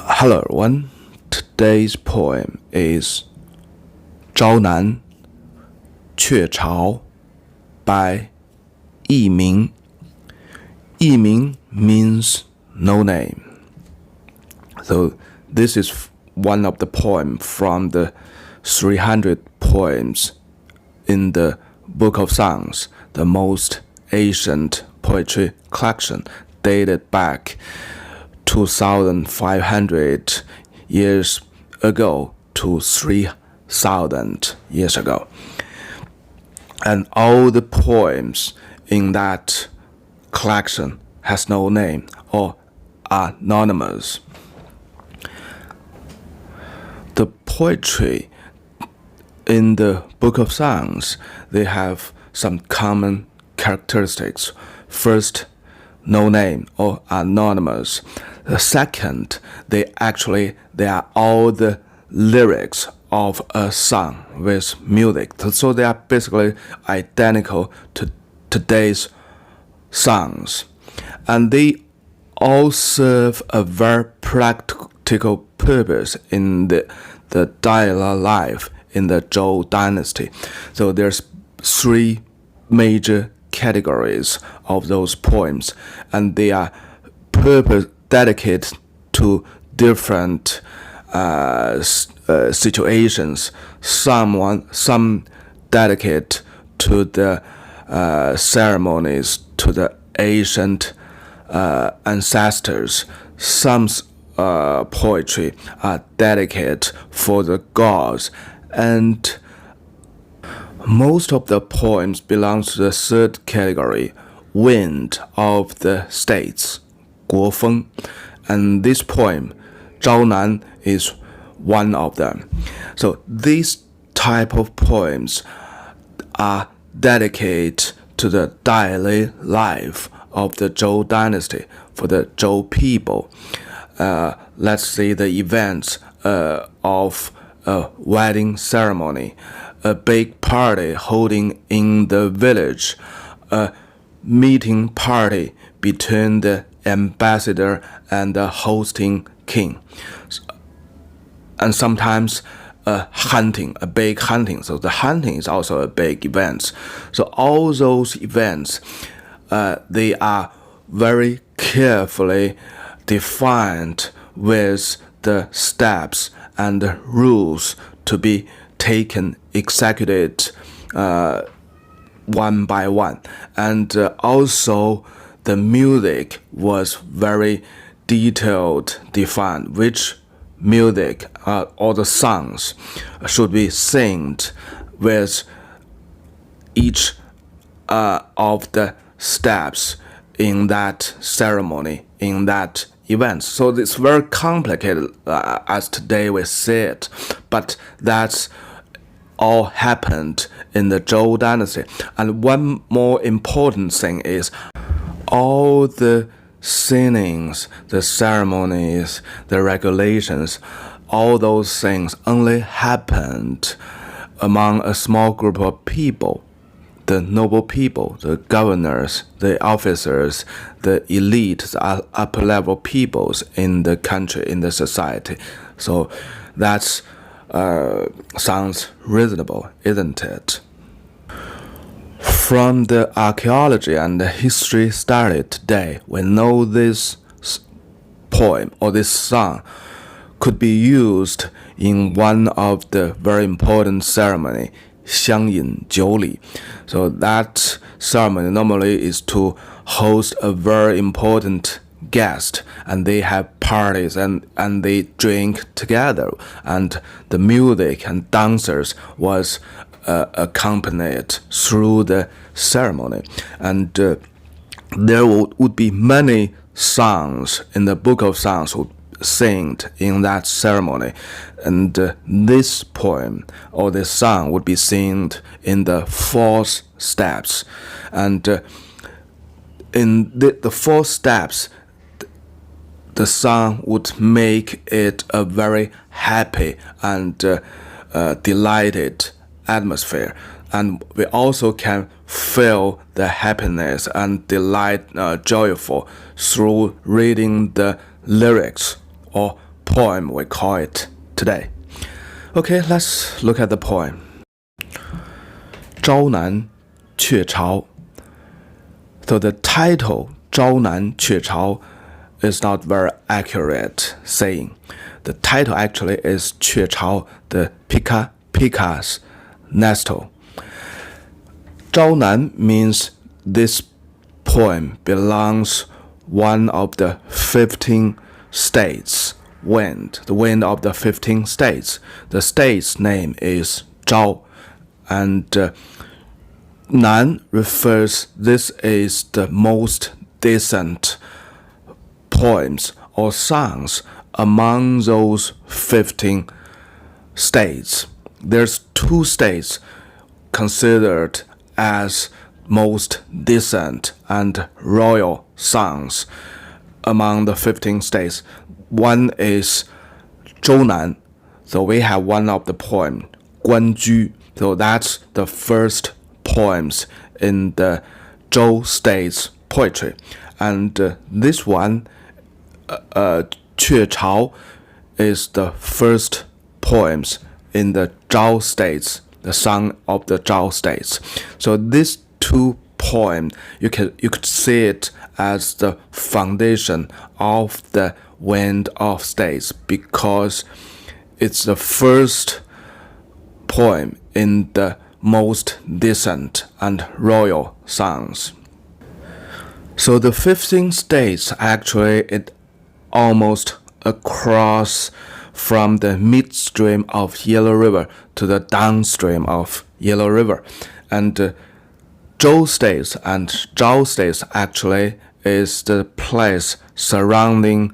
Hello everyone, today's poem is Zhao Nan, 鹊巢 by Yi Ming. Yi Ming means no name. So this is one of the poems from the 300 poems in the Book of Songs, the most ancient poetry collection dated back 2,500 years ago to 3,000 years ago. And all the poems in that collection has no name or are anonymous. The poetry in the Book of Songs, they have some common characteristics. First, no name or anonymous. The second, they are all the lyrics of a song with music. So they are basically identical to today's songs. And they all serve a very practical purpose in the daily life in the Zhou dynasty. So there's three major categories of those poems, and they are dedicated to different situations. Some dedicated to the ceremonies, to the ancient ancestors. Some poetry are dedicated for the gods, and most of the poems belong to the third category, wind of the states, 国风. And this poem, Zhao Nan, is one of them. So these type of poems are dedicated to the daily life of the Zhou dynasty, for the Zhou people. Let's see the events of a wedding ceremony, a big party holding in the village, a meeting party between the ambassador and the hosting king, and sometimes a big hunting. So the hunting is also a big event. So all those events, they are very carefully defined with the steps and the rules to be taken, executed one by one. And also the music was very detailed, defined, which music or the songs should be sung with each of the steps in that ceremony, in that event. So it's very complicated as today we see it, but that's all happened in the Zhou dynasty. And one more important thing is all the singings, the ceremonies, the regulations, all those things only happened among a small group of people, the noble people, the governors, the officers, the elite, the upper level peoples in the country, in the society. So that sounds reasonable, isn't it? From the archaeology and the history study today, we know this poem or this song could be used in one of the very important ceremony, 相饮酒礼. So that ceremony normally is to host a very important guest, and they have parties and they drink together, and the music and dancers was accompanied through the ceremony. And there would be many songs in the Book of Songs would sing in that ceremony, and this poem or this song would be sung in the 4 steps. And in the 4 steps, the song would make it a very happy and delighted atmosphere. And we also can feel the happiness and delight, joyful through reading the lyrics or poem we call it today. Okay, let's look at the poem. 朝南鹊巢. So the title 朝南鹊巢 is not very accurate saying. The title actually is 鹊巢, the Pica Pica's Nest. 朝南 means this poem belongs one of the 15 states wind, the wind of the 15 states. The state's name is Zhao, and Nan refers this is the most decent poems or songs among those 15 states. There's 2 states considered as most decent and royal songs among the 15 states. One is Zhounan, so we have one of the poem, Guan Ju, so that's the first poems in the Zhou state's poetry. And this one, 鹊巢, is the first poems in the Zhao states, the song of the Zhao states. So these 2 poems, you could see it as the foundation of the wind of states because it's the first poem in the most decent and royal songs. So the 15 states actually it almost across from the midstream of Yellow River to the downstream of Yellow River. And Zhou states and Zhao states actually is the place surrounding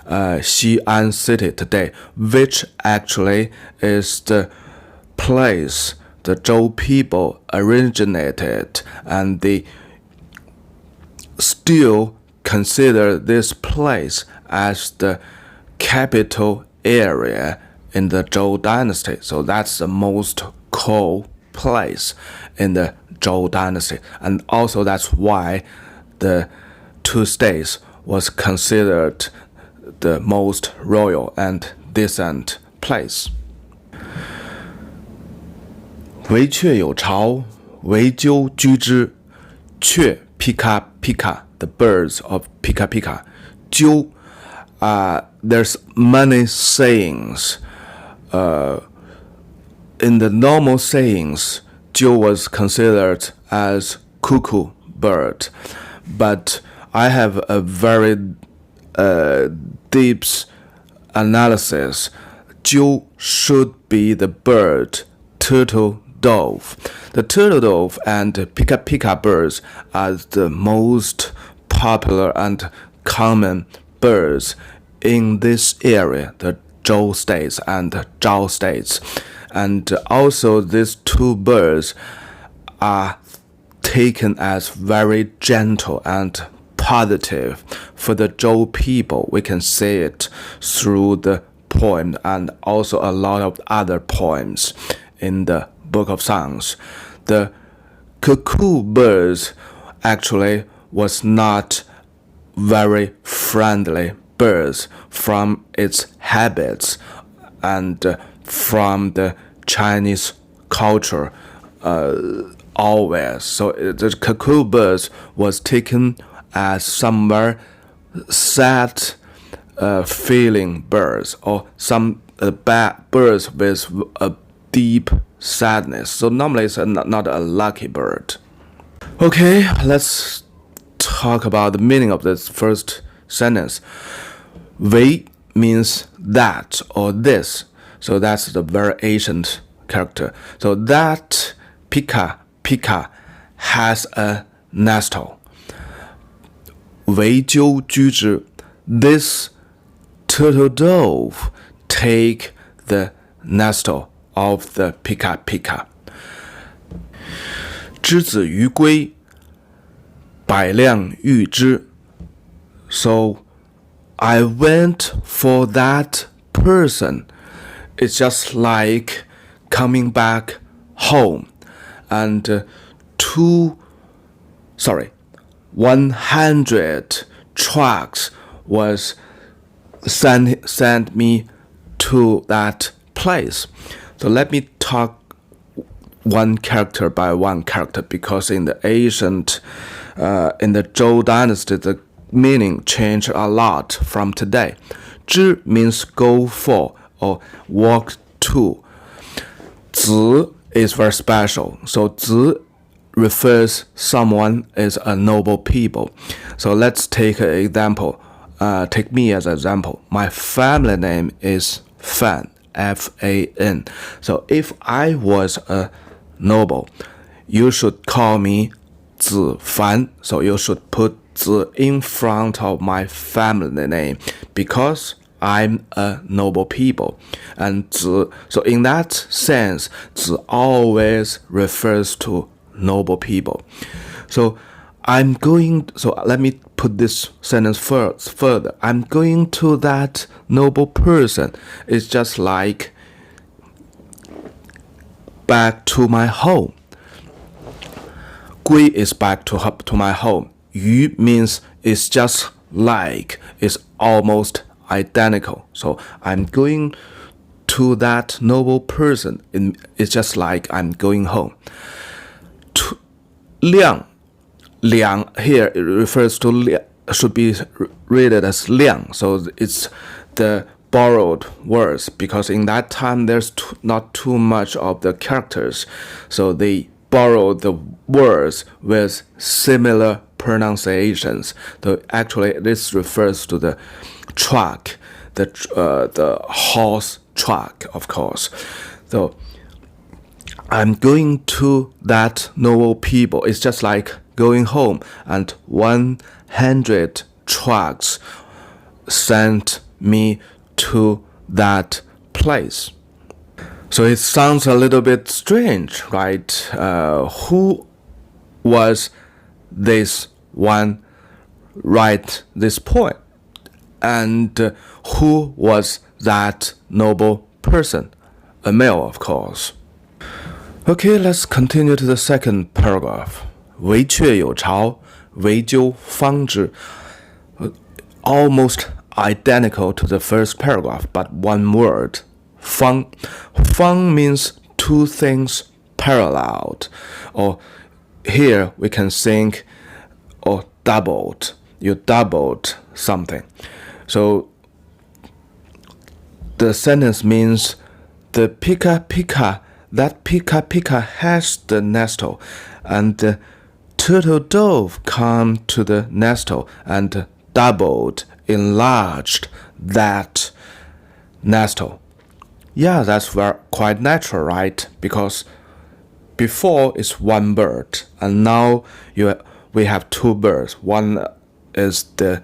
Xi'an city today, which actually is the place the Zhou people originated, and they still consider this place as the capital area in the Zhou dynasty. So that's the most cool place in the Zhou dynasty, and also that's why the 2 states was considered the most royal and decent place. 惟鹊有巢，惟鸠居之。鹊 Pica Pica, the birds of Pica Pica. 鸠 there's many sayings. In the normal sayings, 鸠 was considered as cuckoo bird, but I have a very deep analysis. 鸠 should be the bird turtle dove. The turtle dove and Pica Pica birds are the most popular and common birds in this area, the Zhou states and Zhao states. And also these 2 birds are taken as very gentle and positive for the Zhou people. We can see it through the poem and also a lot of other poems in the Book of Songs. The cuckoo birds actually was not very friendly birds from its habits and from the Chinese culture always. So the cuckoo birds was taken as somewhere sad feeling birds or some bad birds with a deep sadness. So normally it's not a lucky bird. Okay, let's talk about the meaning of this first sentence. 惟 means that or this. So that's the very ancient character. So that Pica Pica has a nestle. 惟鸠居之. This turtle dove take the nestle of the Pica Pica. 之子于归，百辆御之. So I went for that person. It's just like coming back home. And 100 trucks was send me to that place. So let me talk one character by one character, because in the ancient, in the Zhou dynasty, the meaning changed a lot from today. 之 means go for or walk to. 子 is very special. So 子 refers someone is a noble people. So let's take an example. Take me as an example. My family name is Fan, F-A-N. So if I was a noble, you should call me 子凡. So you should put 子 in front of my family name, because I'm a noble people. And 子, so in that sense, 子always refers to noble people. So let me put this sentence further. I'm going to that noble person. It's just like back to my home. 归 is back to my home. 于 means it's just like, it's almost identical. So I'm going to that noble person. It's just like I'm going home. 量 here it refers to should be read as 量. So it's the borrowed words, because in that time there's not too much of the characters, so they borrowed the words with similar pronunciations. So actually this refers to the truck, the horse truck, of course. So I'm going to that noble people. It's just like going home, and 100 trucks sent me to that place. So it sounds a little bit strange, right? Who was this one write this poem? And who was that noble person? A male, of course. Okay, let's continue to the second paragraph. 惟阙有巢，惟鸠方之. Almost identical to the first paragraph, but one word. 方. 方 means two things paralleled. Or here we can think, or doubled. You doubled something. So the sentence means the Pica Pica, that Pica Pica has the nestle, and the turtle dove come to the nestle and doubled, enlarged that nestle. Yeah, that's quite natural, right? Because before it's one bird, and now we have two birds. One is the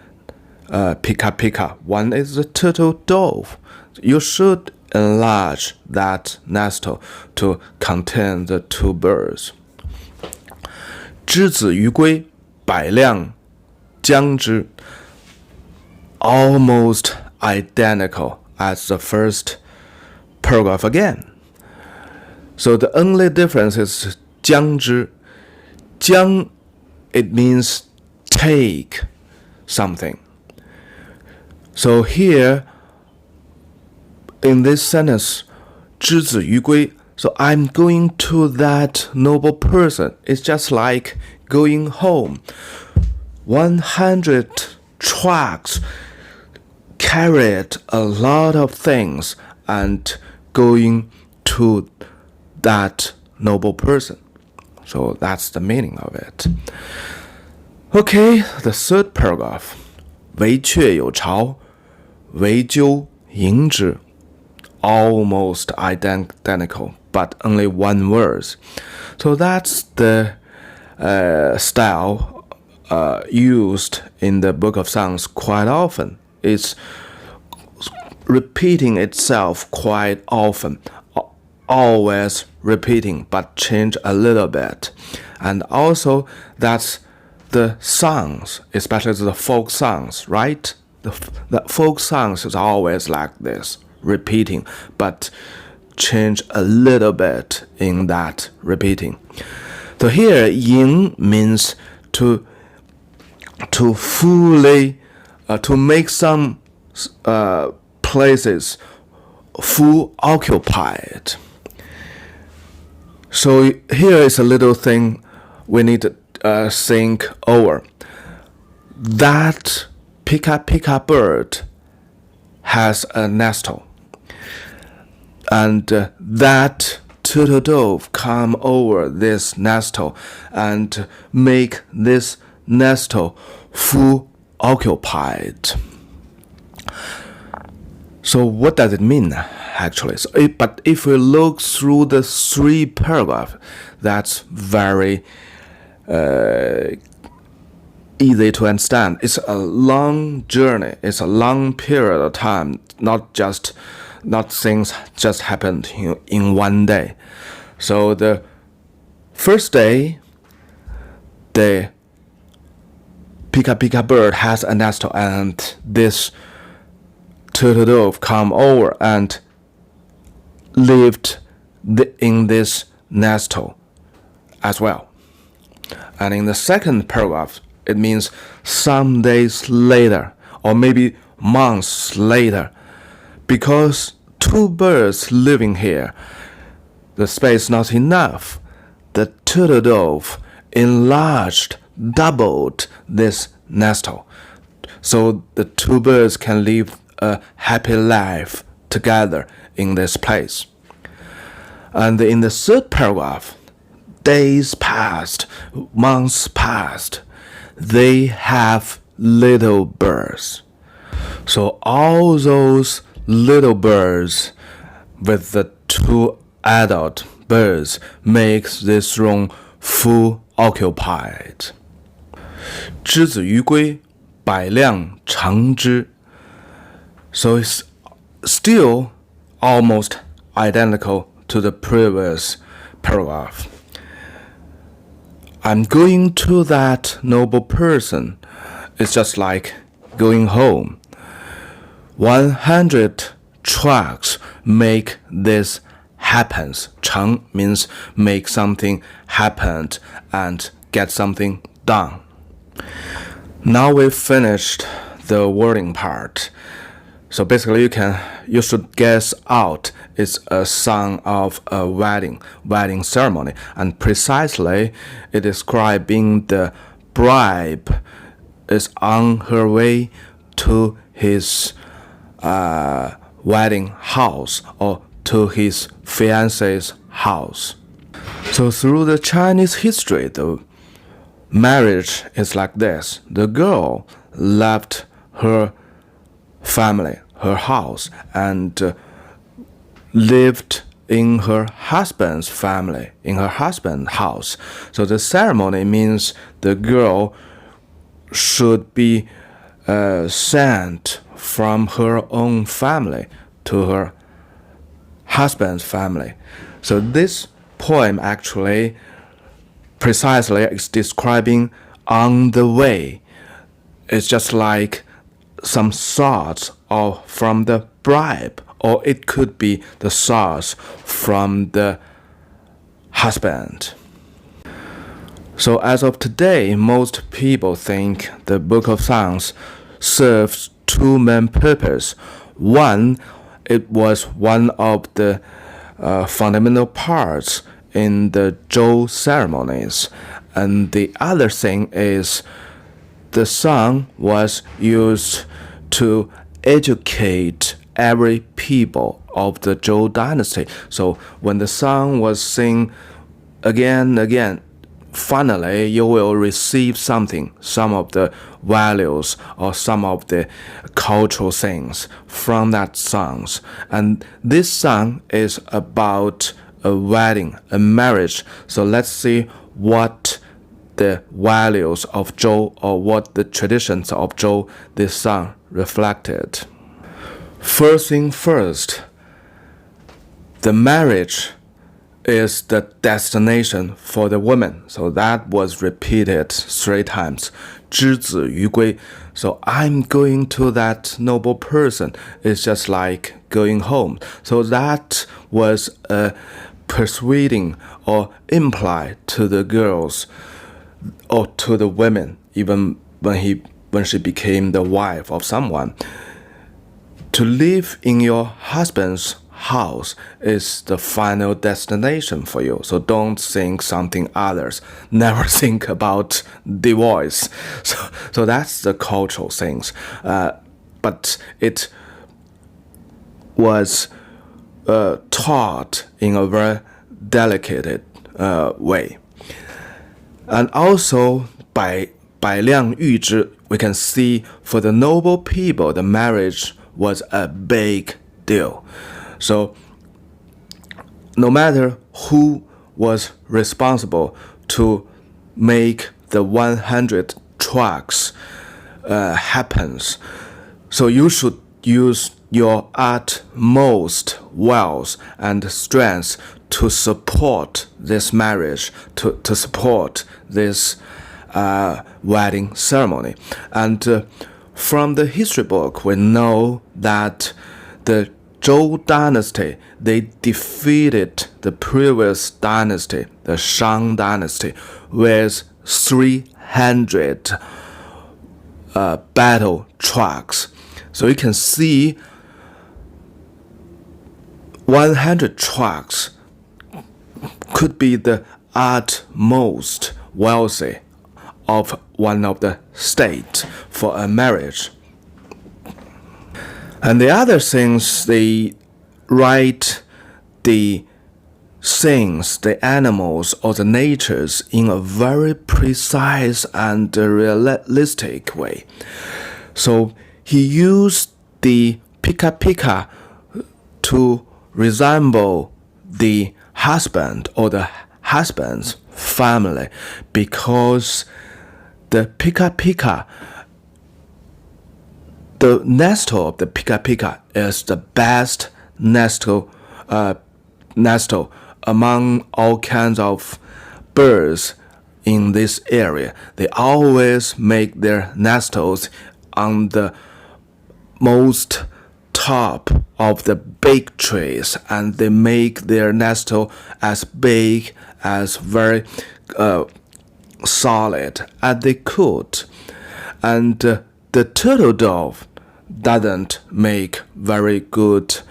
Pica Pica, one is the turtle dove. You should enlarge that nestle to contain the two birds. 之子于归，百辆将之. Almost identical as the first paragraph again. So the only difference is 将之. 将, it means take something. So here, in this sentence, 之子于归, so I'm going to that noble person. It's just like going home. 100 trucks carried a lot of things and going to that noble person. So that's the meaning of it. Okay, the third paragraph. 惟阙有巢，惟鸠迎之. Almost identical, but only one word. So that's the style used in the Book of Songs quite often. It's repeating itself quite often, always repeating, but change a little bit. And also that's the songs, especially the folk songs, right? The folk songs is always like this, repeating, but change a little bit in that repeating. So here, 迎 means to fully, to make some places full occupied. So here is a little thing we need to think over. That Pica Pica bird has a nestle, and that turtle dove come over this nestle and make this nestle full occupied. So what does it mean actually? But if we look through the 3 paragraphs, that's very easy to understand. It's a long journey. It's a long period of time. Not things just happened in one day. So the first day, the Pica Pica bird has a nestle, and this turtle dove come over and lived in this nestle as well. And in the second paragraph, it means some days later, or maybe months later, because 2 birds living here, the space not enough, the turtle dove enlarged, doubled this nestle, so the 2 birds can live a happy life together in this place. And in the third paragraph, days passed, months passed, they have little birds. So all those little birds with the 2 adult birds makes this room full occupied. 之子于归，百辆长之. So it's still almost identical to the previous paragraph. I'm going to that noble person. It's just like going home. 100 trucks make this happens. 成 means make something happen and get something done. Now we've finished the wording part. So basically you should guess out it's a song of a wedding ceremony, and precisely it describing the bride is on her way to his wedding house or to his fiance's house. So through the Chinese history, the marriage is like this. The girl left her family, her house, and lived in her husband's family, in her husband's house. So the ceremony means the girl should be sent from her own family to her husband's family. So this poem actually precisely is describing on the way. It's just like some thoughts or from the bride, or it could be the thoughts from the husband. So as of today, most people think the Book of Songs serves 2 main purposes. One, it was one of the fundamental parts in the Zhou ceremonies, and the other thing is the song was used to educate every people of the Zhou dynasty. So when the song was sung again, finally you will receive something, some of the values or some of the cultural things from that songs. And this song is about a wedding, a marriage. So let's see what the values of Zhou, or what the traditions of Zhou this song reflected. First thing first, the marriage is the destination for the woman. So that was repeated 3 times. 之子于归. So I'm going to that noble person. It's just like going home. So that was persuading or implied to the girls or to the women, even when she became the wife of someone. To live in your husband's house is the final destination for you. So don't think something others. Never think about divorce. So that's the cultural things. But it was taught in a very delicate way. And also by Liang Yuzhi, we can see for the noble people, the marriage was a big deal. So no matter who was responsible to make the 100 trucks happens, so you should use your utmost wealth and strength to support this marriage, to support this wedding ceremony. And from the history book, we know that the Zhou dynasty, they defeated the previous dynasty, the Shang dynasty, with 300 battle trucks. So you can see 100 trucks could be the utmost wealthy of one of the states for a marriage. And the other things, they write the things, the animals or the natures in a very precise and realistic way. So he used the Pica Pica to resemble the husband or the husband's family, because the Pica Pica, the nestle of the Pica Pica is the best nestle among all kinds of birds in this area. They always make their nestles on the most top of the big trees, and they make their nestle as big as very solid as they could. And the turtle dove doesn't make very good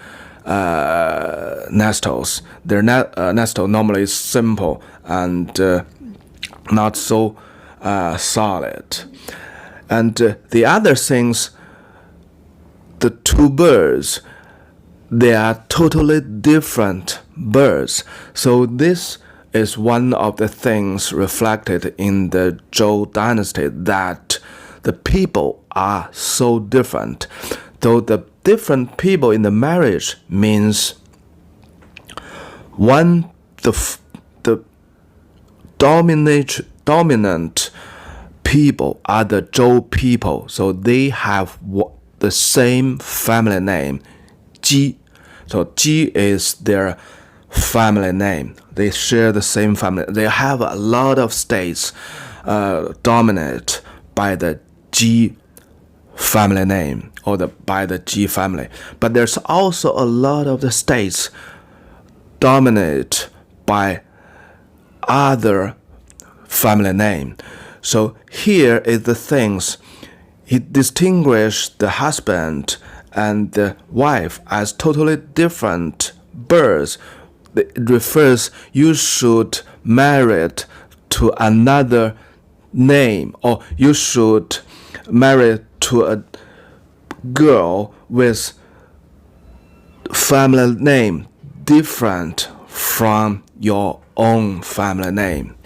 nestles. Their nestle normally is simple and not so solid. And the other things, the two birds, they are totally different birds. So this is one of the things reflected in the Zhou dynasty, that the people are so different. Though the different people in the marriage means one, the dominant people are the Zhou people. So they have the same family name, Ji. So Ji is their family name. They share the same family. They have a lot of states dominated by the Ji family name or by the Ji family. But there's also a lot of the states dominated by other family name. So here is the things. He distinguished the husband and the wife as totally different birds. It refers you should marry to another name, or you should marry to a girl with family name different from your own family name.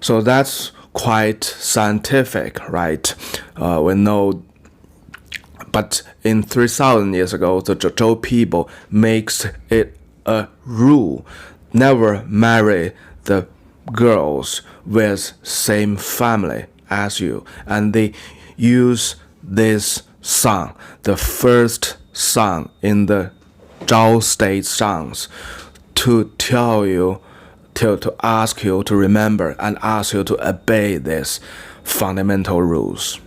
So that's quite scientific, right? We know, but in 3,000 years ago, the Zhou people makes it a rule, never marry the girls with same family as you. And they use this song, the first song in the Zhao state songs, to tell you, to ask you to remember and ask you to obey these fundamental rules.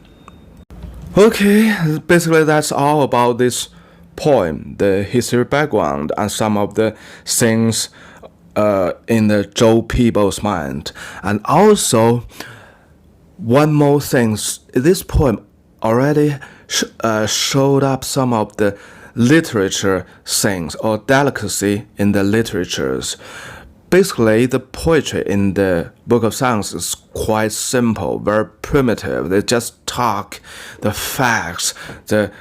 Okay, basically that's all about this poem, the history background, and some of the things in the Zhou people's mind. And also, one more thing, this poem already showed up some of the literature things or delicacy in the literatures. Basically, the poetry in the Book of Songs is quite simple, very primitive. They just talk the facts, the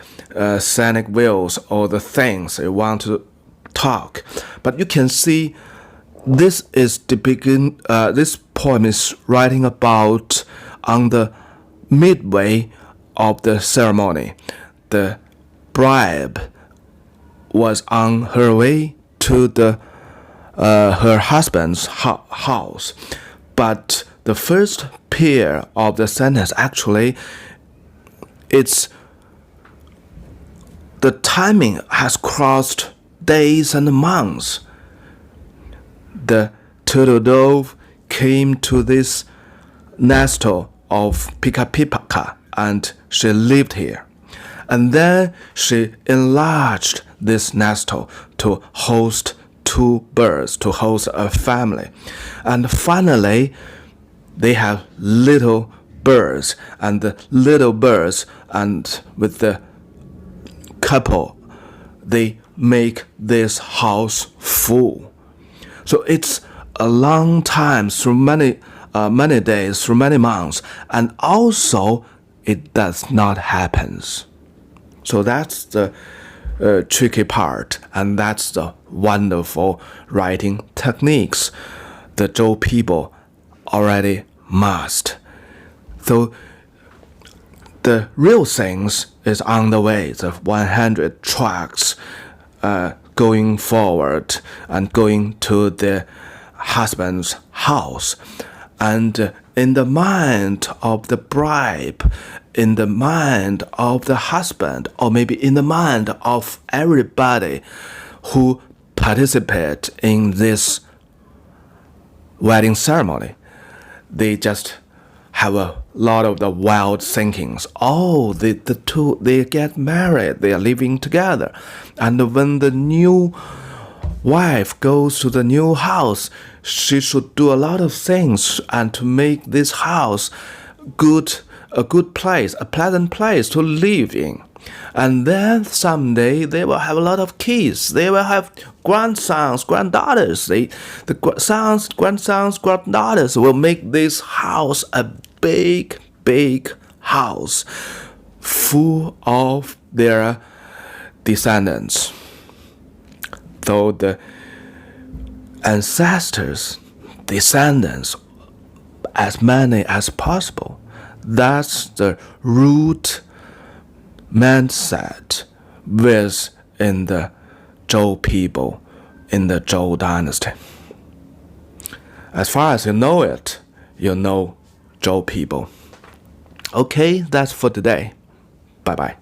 scenic views, or the things they want to talk. But you can see this is the this poem is writing about on the midway of the ceremony. The bride was on her way to the her husband's house, but the first pair of the sentence actually, it's the timing has crossed days and months. The turtle dove came to this nest of Pica Pica and she lived here. And then she enlarged this nest to host two birds, to host a family. And finally, they have little birds, and the little birds, and with the couple, they make this house full. So it's a long time, through many days, through many months, and also it does not happen. So that's the tricky part, and that's the wonderful writing techniques the Zhou people already mastered. So the real things is on the way, the 100 tracks going forward and going to the husband's house. And in the mind of the bride, in the mind of the husband, or maybe in the mind of everybody who participate in this wedding ceremony, they just have a lot of the wild thinkings. Oh, the two, they get married, they are living together. And when the new wife goes to the new house, she should do a lot of things and to make this house a good place, a pleasant place to live in. And then someday they will have a lot of kids. They will have grandsons, granddaughters. The sons, grandsons, granddaughters will make this house a big, big house full of their descendants. So the ancestors, descendants, as many as possible. That's the root mindset within the Zhou people in the Zhou dynasty. As far as you know it, you know Zhou people. Okay, that's for today. Bye-bye.